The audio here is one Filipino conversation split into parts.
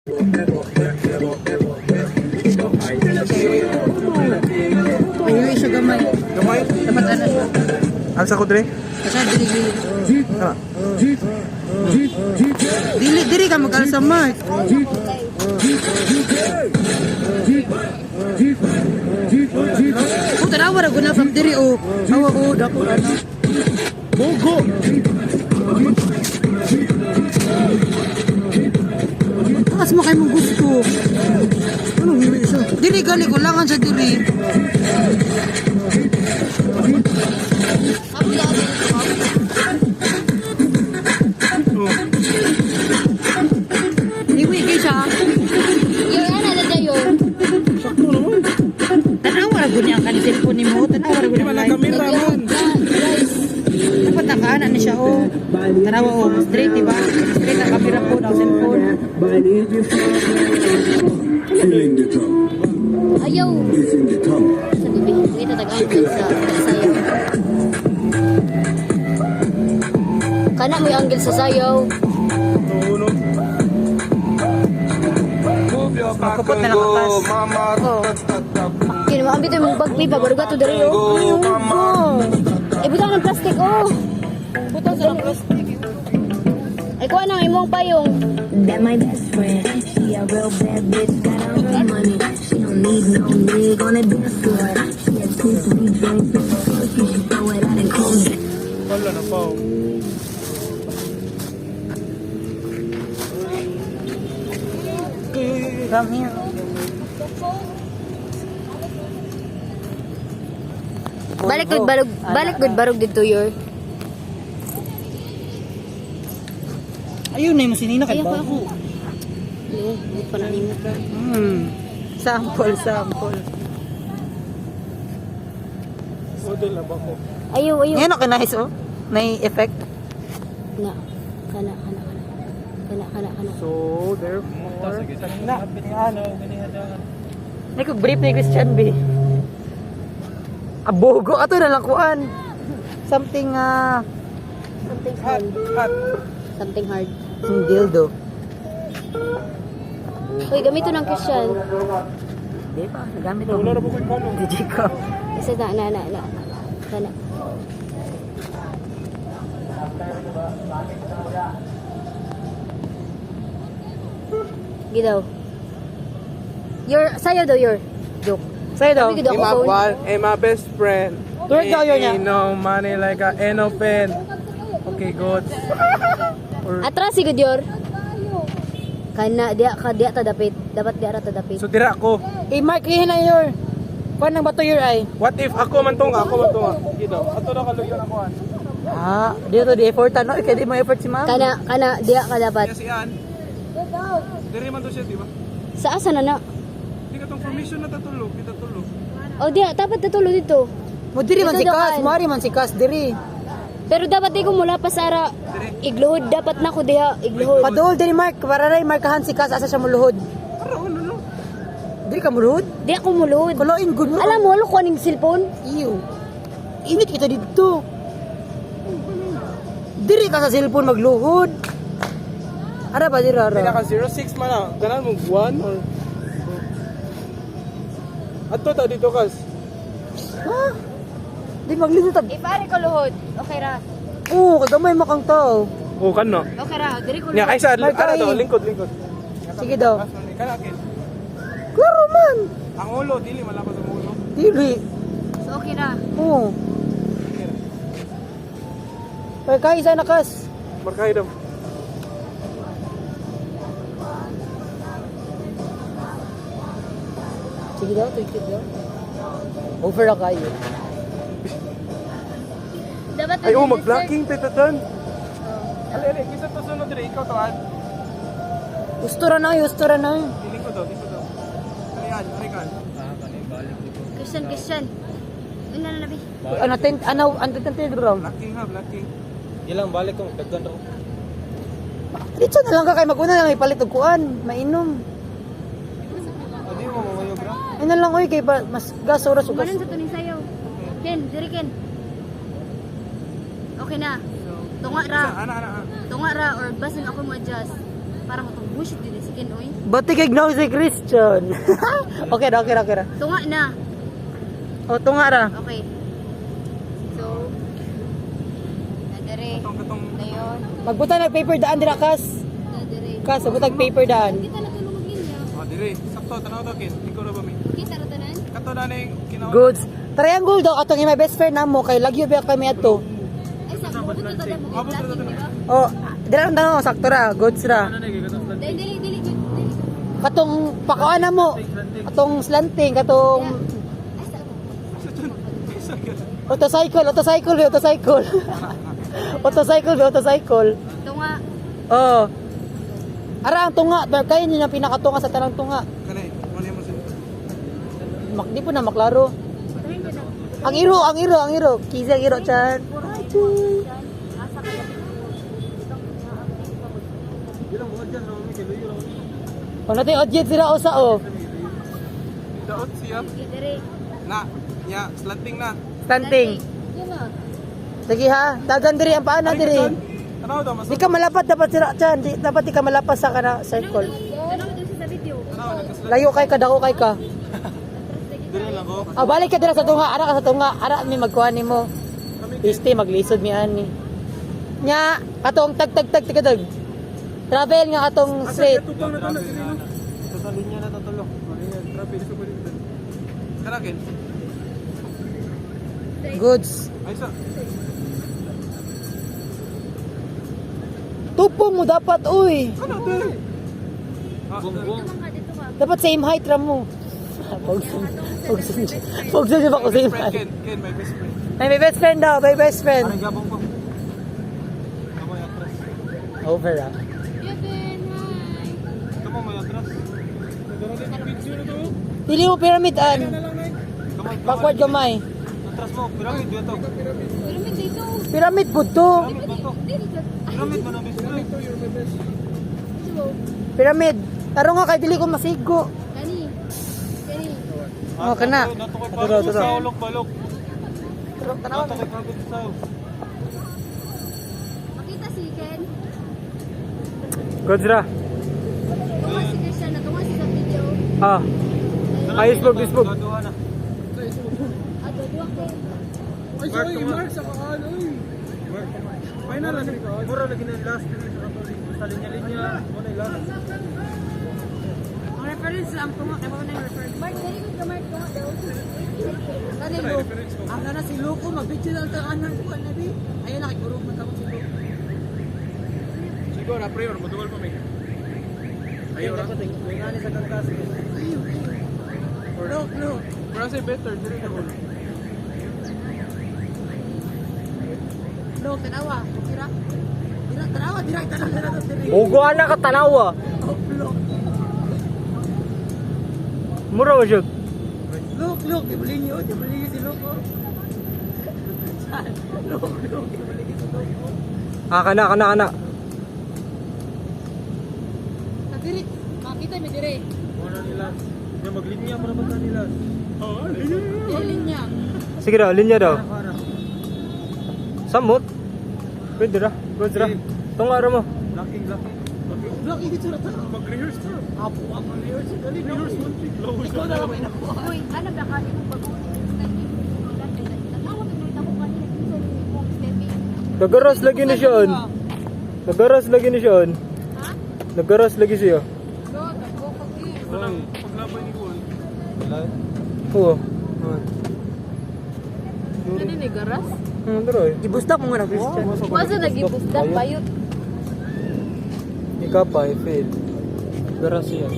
Ay, siya gamay. Gamay? Dapat ano siya. Alsa ko dre? Kasi dili. Ah. Dili ka mag-alsa, Mark. Oh, tanawa na guna from diri, oh. Awa, oh, dako, ano. Bogo! Takas mo kayo mong gusto. Ano, hindi siya. Diri, gali ko langan siya diri. Iwi kay siya. Yung ano na yun? Sakto naman. Tanawa na guna ang kanil cellphone ni mo. Tanawa na Di guna ba ang na live. kamera man? Guys, Dapat nakaanan na siya, oh. Tanawa, oh. Straight, diba? Straight ang camera po ng cellphone. Feeling the tongue. ayaw. Using the tongue. Sa gabi, ito tag-angkil sa sayaw. Kana mo yung anggil sa sayaw. Uno. Move your back Makapot na and go, nakapas. mama. Oh. Kini mo ambito yung bagpi pa, baruga to dari, oh. Go, mama. Eh, butang ng plastic, oh. Butang sa ng plastic. Ay, kuha na, imong payong. That my best friend. She a real bad bitch, got her own money. She don't need no nigga on the dance floor. She had 2, 3 drinks, so she should throw it out and close it. Wala na pa. From here. Balik good barog dito your. Ayun na yung sinina kay Ayaw ba? pa ako. Ayun, hindi pa nanimot ka. Sample. Model na ba ko? Ayaw. Ngayon okay, nice, oh. May effect. Na. Kana. So, therefore... Na, May kong brief ni Christian B. Abogo, ato na lang kuan. Something, Something Hot, hard. hot. Something hard. dildo. Uy, gamito ng Christian. Di ba? Nagamit Wala na ako. po kayo kano. DJ ko. Isa na. Kana. Gidaw. Sayo daw your joke. Sa'yo daw. Sabi ko daw My ako phone. one and my best friend. Turn daw yun niya. Ain't no money like a pen. Okay, good. Or, Atras si Gudyor. Kana dia ta dapit. Dapat dia ra ta dapit. so, dira ko. Mark, ihin na your. Kuan nang bato your eye. What if ako man tong ako man tong Gino. Ato na kaluyon ako an. Dito di effort ano. Kaya di mo effort si ma'am. Kana dia ka dapat. Kasi an. Diri man to siya, di ba? Sa asa na na? Di ka tong formation na tatulog, kita tulog. O dia dapat natulo dito. Mo diri man Ito si daw, Kas. an. Mari man si Kas diri. Pero dapat di ko mula pa sara igluhod dapat na ko diha igluhod. Padol diri Mark. Para ray markahan si Kas asa siya muluhod. Para ano? Diri ka muluhod? Di ako muluhod. Kuloin good mo. Alam mo, ano ko aning cellphone? Iyo. Init kita dito. Diri ka sa cellphone magluhod. Ara ba diri Di ara? ka 06 man ah. Ganan mo 1 or Ato ta dito kas. Ha? Di maglinis tab. Ipare ko luhod. Okay ra. Oo, kagamay makang tao. Oh, kano? Okay ra. Diri ko Nya luhod. ay sa Mark, ara ay. daw lingkod. Sige daw. Kana akin. Klaro man. Ang ulo dili malapas ang ulo. Dili. So okay ra. Oo. Pero kaya isa na Kas. Markay daw. Sige daw, tuikit daw. Over na kayo. Dapat Ay oh, mag-blocking tatan. Ali, kisa to sunod diri ikaw tawad. Gusto ra na. Diling ko daw. Kanian, arikan. Christian. Una na nabi. Ano tent rom. Blocking ha, blocking. Ilang balik ko, dagdan ako. Dito na lang ka kay maguna lang ipalit og kuan, mainom. Adi mo mamayog ra. Ay na lang oy kay mas gas oras ug gas. Kumanan sa tuning sayaw. Ken, diri Ken. Okay na. Tunga ra. Ana. Tunga ra or basin ako mo adjust. para matong bullshit din si Ken oy. Bati kay Gnaw si Christian. Okay ra. Tunga na. O, tunga ra. Okay. So, nadere. Dayon. Magbuta ng paper daan dira kas. Nadere. Kas, butag paper daan. Kita na tulong maglinya. Oh, dire. Sakto, tanaw to, Ken. Ikaw na ba, mi? Kita ra tanan. Kato na yung kinawa. Goods. Triangle daw atong my best friend namo kay lagyo ba kami ato. Ay sa mo to tada mo classing, di ba? Oh, dira lang daw sakto ra, goods ra. Dili. Katong pakuan na mo. Katong slanting, katong motorcycle. Motorcycle. Tunga. Oh. Ara ang tunga, kay ni na pinakatunga sa tanang tunga. Kanay, ano yung masin? Di po na maklaro. Ang iro. Kisi ang iro chan. O natin audience sila usa o. Daot siya. Dire. Na, nya, slanting na. Stunting. Yun na. Sige ha, dagan diri ang paan na diri. Tanaw daw, mas. Di ka malapat dapat sila chan. Dapat di ka malapas sa kana circle. Ano dito sa video? Tanaw, nagkaslanting. Layo kay ka, dako kay ka. Dire lang ko. Ah, balik ka dira sa tunga. Ara ka sa tunga. Ara mi magkuha nimo. Isti maglisod mi ani. Nya, atong tag. Travel nga atong straight. Tutong na to na, sino? Sa linya na tatulong. Ayan, grabe, dito pa dito. Karakin. Goods. Ay, sa. Tupo mo dapat uy. Ano, dire? Bumbong. Dapat same height ra mo. Pogso ba ko same height? Ken, my best friend. Ay, my best friend daw, my best friend. Parang gabong ko. Kamoy atras. Over ah. Kamu may atras. Nagano din ang picture na to. Pili mo pyramid an. Kamoy, Backward gamay. atras mo, pyramid ba to? Pyramid dito. Pyramid po to. Pyramid ba to? Pyramid man ang best friend. Pyramid. Taro nga kay dili ko masigo. Kani. Oh, kana. Natukay pa sa ulok-balok. Tanaw. Natukay pa sa Makita si Ken. Goods ra. Tunga si Christian na tunga sa video. Ah. Facebook. Gaduha na. Ato duwa ko. Ay, sorry, Mark, sa kaan, oy. Final na siya. Mura lagi na yung last. Sa linya-linya. Muna yung last. Ang reference lang tunga kay mo na yung reference. Mark, dali ko ka Mark tunga daw. Kani mo. Ang na si Loco mag-video lang ta anan ko na bi. Ayun na kay gurog man ako si Loco. Siguro, prayer, madugal pa may. Ayaw ra. May ngani sa kantas. Look. Para say better, dili na mo. Look, tanawa. Kira. Tanawa, direct tanawa. Ugo ana ka tanawa. Look. Mura wa jud. Look, dibuli niyo si Loco. Look, dibuli si Loco. Ah, kana. Diri, makita mi dire. Muna nila. Yung maglinya para ba nila? Oo, Dilin niya. Sige daw, linya daw. Samot. Pwede ra. Goods ra. Tunga ra mo. Locking. Look, ikit sura ta. Mag-rehearse ka. Apo, rehearse dali. Rehearse one thing. Ikaw na lang may nakuha. Uy, ano ba kani mo pag-uwi? Natawag na ito ko kanina sa mong stepping. Nagaras lagi na siya. Ha? Nagaras lagi siya. Bro, dagko pag Paglabay ni Kuan. Oo. Ano ni garas? Duro eh. Ibustak mo nga na Christian. Masa nagibusdak bayot. Ika pa, fail. Garas siya.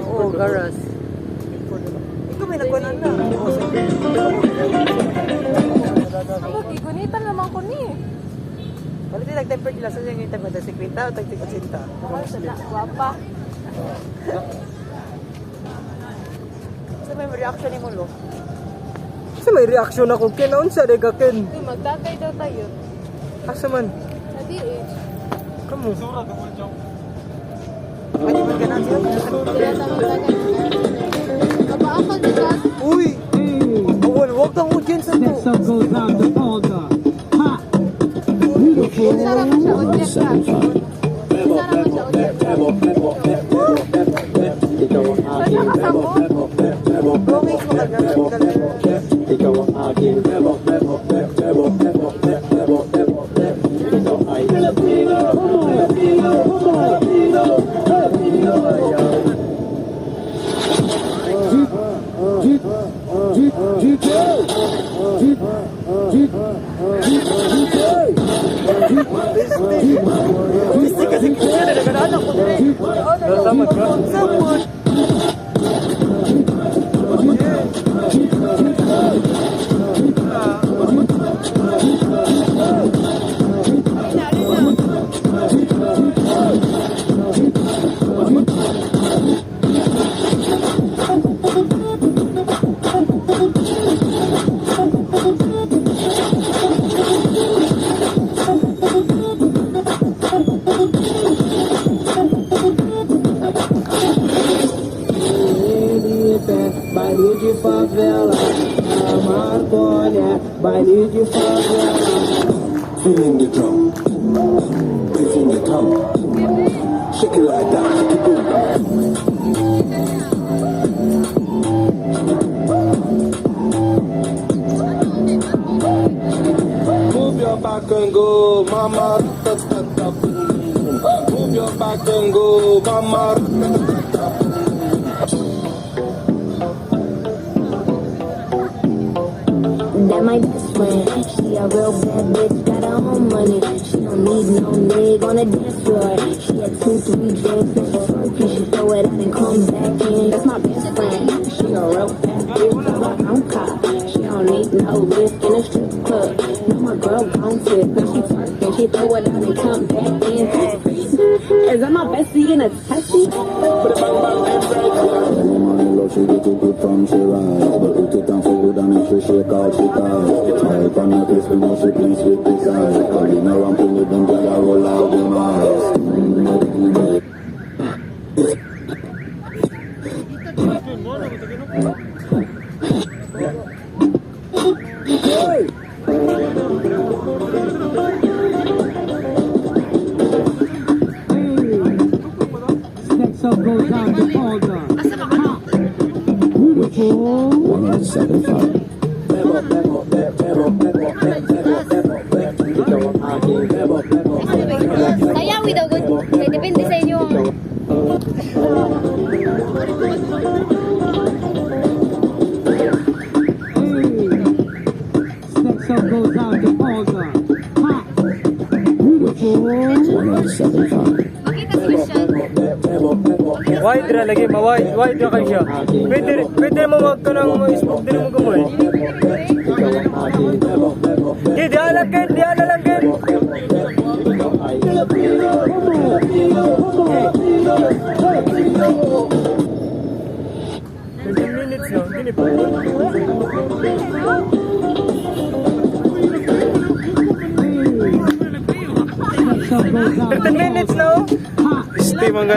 Oo, garas. Ikaw may nagkunan na. Ako gigunitan naman ko ni. Wala din nag-temper nila sa yung itang ganda 50 o tagtig 80. Wapa. Sa may reaction ni mo lo. Kasi may reaction ako, Ken. Unsa de ka, Ken? Uy, magdagay daw tayo. Asa man? Sa DH. Kamu. Sura ka mo joke. Pwede ba ka na siya? Kaya naman tagay. Kabaakan nila. Uy! Huwag kang audience na to. Sarap siya. Udyak ka. Sarap na mo. Roaming ko talaga. Ikaw ang aking bebo, bebo, bebo, bebo, bebo, bebo, bebo, ikaw ay Filipino, Filipino, Filipino, Filipino, ayaw. Jeep, jeep, jeep, jeep, jeep, jeep, jeep, jeep, Gusto kasi kasi na naganahan ko rin. Samot ka? Samot. baile de favela, a Marcólia, baile de favela. Feeling the drum. Breathing the tongue. Shake it like that. Shake it boom. Move your back and go, mama. Move your back and go, mama. That my best friend. She a real bad bitch, got her own money. She don't need no nigga on the dance floor. She had 2, 3 drinks and she funky. She throw it out and come back in. That's my best friend. She a real bad bitch, got her own car. She don't need no lift in a strip club. No, my girl gon' flip. When she twerking, she throw it out and come back in. Is that my bestie in a taxi? She get it good from she rise, but put it down for good and make sure she call she ties. Type on her kiss when she please with the size. Calling her and pulling them girl I roll out the miles. Next up goes down to Olga. 175. Sayawi daw, good. Kaya depende sa inyo. Next up goes down to Olga. Ha! 175. Makita si Christian. Wide ra lagi, wide ra kayo siya. Pwede mo wag ka nang smoke din mo gumoy. Di alagin, di alagin. 15 minutes no, hindi pa. 13 minutes no? Stay mga guys.